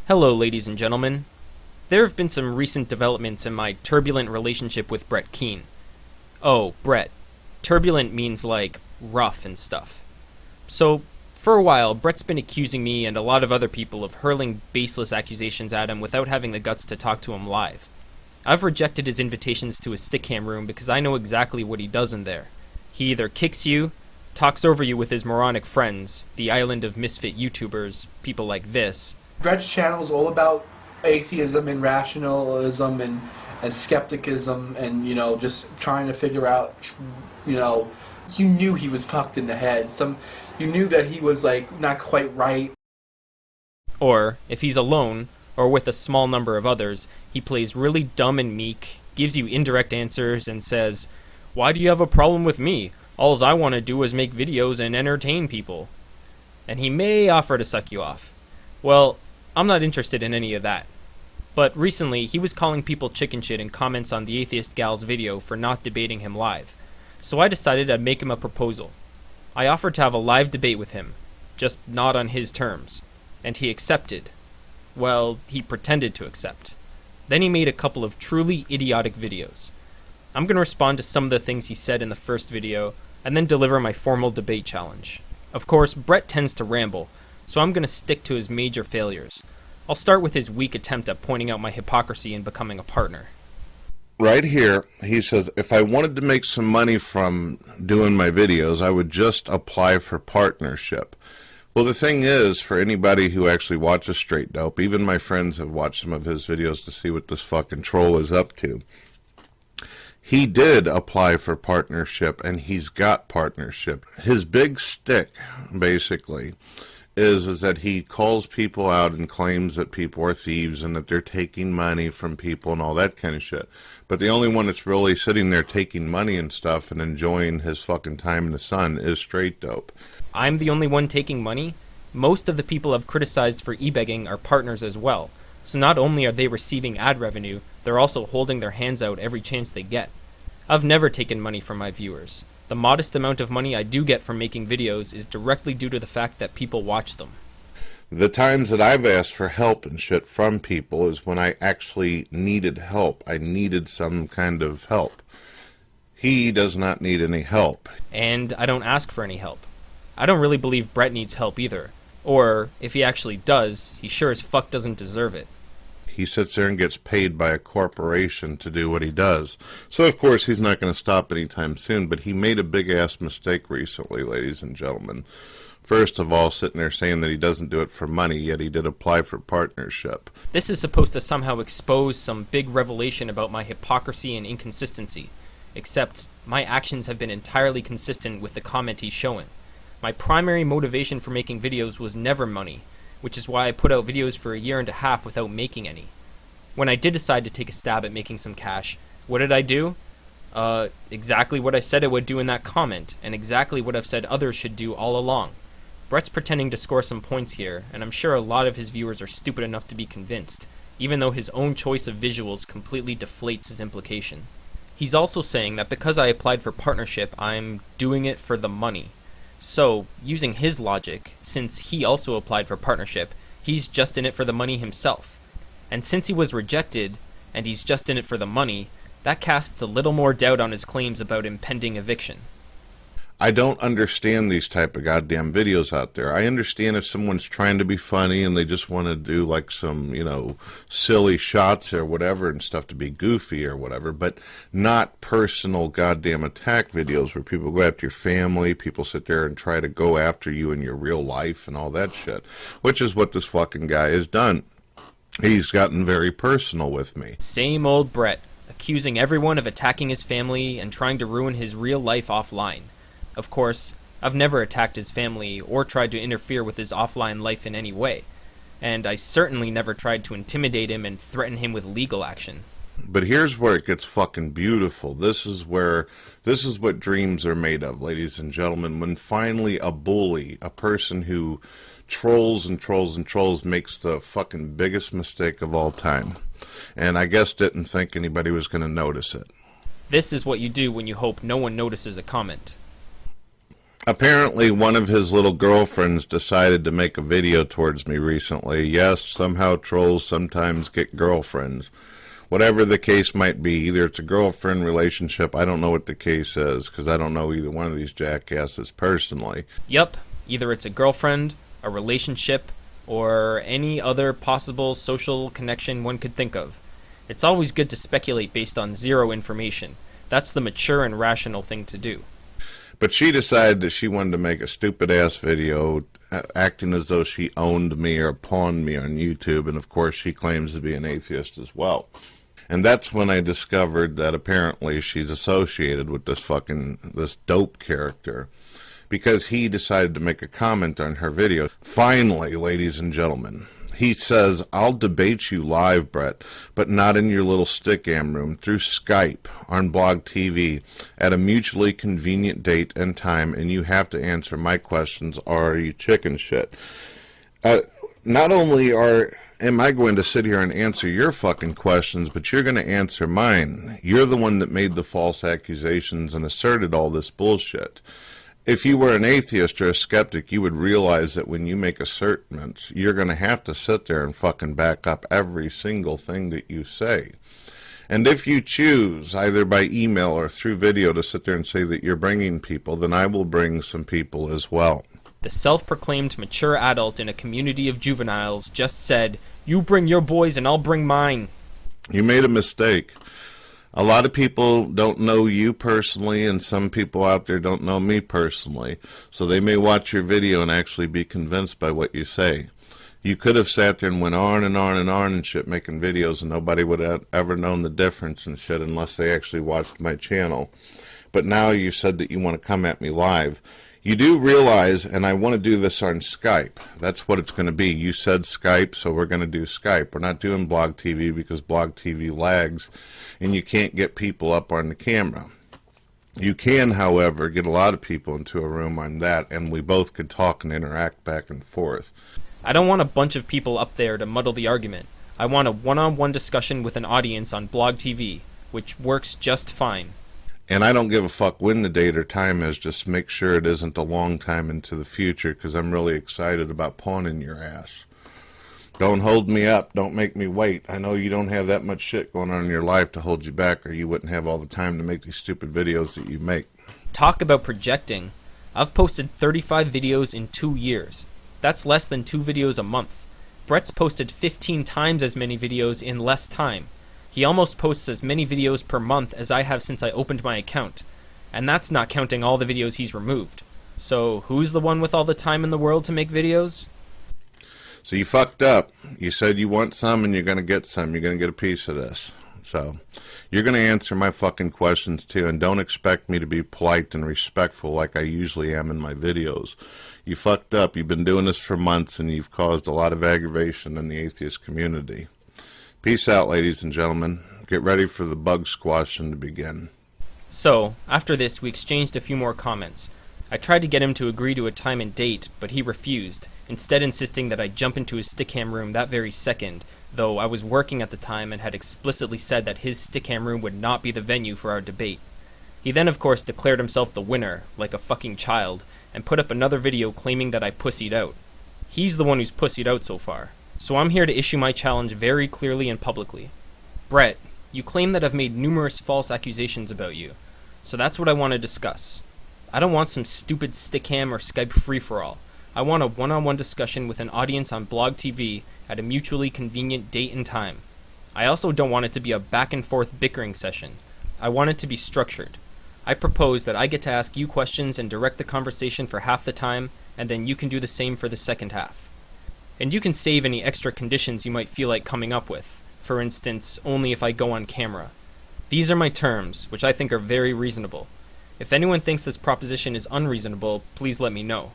Hello, ladies and gentlemen. There have been some recent developments in my turbulent relationship with Brett Keane. Oh, Brett. Turbulent means like rough and stuff. So, for a while, Brett's been accusing me and a lot of other people of hurling baseless accusations at him without having the guts to talk to him live. I've rejected his invitations to his stickcam room because I know exactly what he does in there. He either kicks you, talks over you with his moronic friends, the island of misfit YouTubers, people like this. Brett's channel is all about atheism and rationalism and skepticism and, just trying to figure out, you knew he was fucked in the head. You knew that he was, not quite right. Or, if he's alone, or with a small number of others, he plays really dumb and meek, gives you indirect answers, and says, "Why do you have a problem with me? Alls I want to do is make videos and entertain people." And he may offer to suck you off. Well, I'm not interested in any of that. But recently, he was calling people chicken shit in comments on the Atheist Gal's video for not debating him live. So I decided I'd make him a proposal. I offered to have a live debate with him, just not on his terms. And he accepted. Well, he pretended to accept. Then he made a couple of truly idiotic videos. I'm going to respond to some of the things he said in the first video, and then deliver my formal debate challenge. Of course, Brett tends to ramble, so I'm going to stick to his major failures. I'll start with his weak attempt at pointing out my hypocrisy in becoming a partner. Right here, he says, if I wanted to make some money from doing my videos, I would just apply for partnership. Well, the thing is, for anybody who actually watches strightd0pe, even my friends have watched some of his videos to see what this fucking troll is up to. He did apply for partnership, and he's got partnership. His big stick, basically, is that he calls people out and claims that people are thieves and that they're taking money from people and all that kind of shit. But the only one that's really sitting there taking money and stuff and enjoying his fucking time in the sun is strightd0pe. I'm the only one taking money? Most of the people I've criticized for e-begging are partners as well. So not only are they receiving ad revenue, they're also holding their hands out every chance they get. I've never taken money from my viewers. The modest amount of money I do get from making videos is directly due to the fact that people watch them. The times that I've asked for help and shit from people is when I actually needed help. I needed some kind of help. He does not need any help. And I don't ask for any help. I don't really believe Brett needs help either. Or, if he actually does, he sure as fuck doesn't deserve it. He sits there and gets paid by a corporation to do what he does. So, of course, he's not going to stop anytime soon, but he made a big-ass mistake recently, ladies and gentlemen. First of all, sitting there saying that he doesn't do it for money, yet he did apply for partnership. This is supposed to somehow expose some big revelation about my hypocrisy and inconsistency. Except, my actions have been entirely consistent with the comment he's showing. My primary motivation for making videos was never money, which is why I put out videos for a year and a half without making any. When I did decide to take a stab at making some cash, what did I do? Exactly what I said I would do in that comment, and exactly what I've said others should do all along. Brett's pretending to score some points here, and I'm sure a lot of his viewers are stupid enough to be convinced, even though his own choice of visuals completely deflates his implication. He's also saying that because I applied for partnership, I'm doing it for the money. So, using his logic, since he also applied for partnership, he's just in it for the money himself. And since he was rejected, and he's just in it for the money, that casts a little more doubt on his claims about impending eviction. I don't understand these type of goddamn videos out there. I understand if someone's trying to be funny and they just want to do like some, silly shots or whatever and stuff to be goofy or whatever, but not personal goddamn attack videos where people go after your family, people sit there and try to go after you in your real life and all that shit, which is what this fucking guy has done. He's gotten very personal with me. Same old Brett, accusing everyone of attacking his family and trying to ruin his real life offline. Of course, I've never attacked his family or tried to interfere with his offline life in any way, and I certainly never tried to intimidate him and threaten him with legal action. But here's where it gets fucking beautiful. This is what dreams are made of, ladies and gentlemen. When finally a bully, a person who trolls and trolls and trolls, makes the fucking biggest mistake of all time. And I guess didn't think anybody was going to notice it. This is what you do when you hope no one notices a comment. Apparently, one of his little girlfriends decided to make a video towards me recently. Yes, somehow trolls sometimes get girlfriends. Whatever the case might be, either it's a girlfriend relationship, I don't know what the case is, because I don't know either one of these jackasses personally. Yup, either it's a girlfriend, a relationship, or any other possible social connection one could think of. It's always good to speculate based on zero information. That's the mature and rational thing to do. But she decided that she wanted to make a stupid-ass video acting as though she owned me or pawned me on YouTube, and of course she claims to be an atheist as well. And that's when I discovered that apparently she's associated with this dope character, because he decided to make a comment on her video. Finally, ladies and gentlemen, he says, "I'll debate you live, Brett, but not in your little stick-am room, through Skype, on Blog TV, at a mutually convenient date and time, and you have to answer my questions, or are you chicken shit?" Not only am I going to sit here and answer your fucking questions, but you're going to answer mine. You're the one that made the false accusations and asserted all this bullshit. If you were an atheist or a skeptic, you would realize that when you make assertions, you're going to have to sit there and fucking back up every single thing that you say. And if you choose, either by email or through video, to sit there and say that you're bringing people, then I will bring some people as well. The self-proclaimed mature adult in a community of juveniles just said, "You bring your boys and I'll bring mine." You made a mistake. A lot of people don't know you personally, and some people out there don't know me personally. So they may watch your video and actually be convinced by what you say. You could have sat there and went on and on and on and shit making videos, and nobody would have ever known the difference and shit unless they actually watched my channel. But now you said that you want to come at me live. You do realize, and I want to do this on Skype. That's what it's going to be. You said Skype, so we're going to do Skype. We're not doing Blog TV because Blog TV lags, and you can't get people up on the camera. You can, however, get a lot of people into a room on that, and we both could talk and interact back and forth. I don't want a bunch of people up there to muddle the argument. I want a one-on-one discussion with an audience on Blog TV, which works just fine. And I don't give a fuck when the date or time is, just make sure it isn't a long time into the future, because I'm really excited about pawning your ass. Don't hold me up. Don't make me wait. I know you don't have that much shit going on in your life to hold you back, or you wouldn't have all the time to make these stupid videos that you make. Talk about projecting. I've posted 35 videos in 2 years. That's less than 2 videos a month. Brett's posted 15 times as many videos in less time. He almost posts as many videos per month as I have since I opened my account. And that's not counting all the videos he's removed. So who's the one with all the time in the world to make videos? So you fucked up. You said you want some and you're going to get some. You're going to get a piece of this. So you're going to answer my fucking questions too, and don't expect me to be polite and respectful like I usually am in my videos. You fucked up. You've been doing this for months, and you've caused a lot of aggravation in the atheist community. Peace out, ladies and gentlemen. Get ready for the bug squashing to begin. So, after this, we exchanged a few more comments. I tried to get him to agree to a time and date, but he refused, instead insisting that I jump into his stickam room that very second, though I was working at the time and had explicitly said that his stickam room would not be the venue for our debate. He then, of course, declared himself the winner, like a fucking child, and put up another video claiming that I pussied out. He's the one who's pussied out so far. So I'm here to issue my challenge very clearly and publicly. Brett, you claim that I've made numerous false accusations about you, so that's what I want to discuss. I don't want some stupid stickam or Skype free-for-all. I want a one-on-one discussion with an audience on Blog TV at a mutually convenient date and time. I also don't want it to be a back-and-forth bickering session. I want it to be structured. I propose that I get to ask you questions and direct the conversation for half the time, and then you can do the same for the second half. And you can save any extra conditions you might feel like coming up with. For instance, only if I go on camera. These are my terms, which I think are very reasonable. If anyone thinks this proposition is unreasonable, please let me know.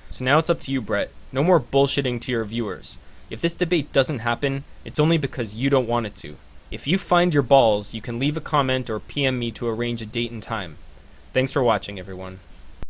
So now it's up to you, Brett. No more bullshitting to your viewers. If this debate doesn't happen, it's only because you don't want it to. If you find your balls, you can leave a comment or PM me to arrange a date and time. Thanks for watching, everyone.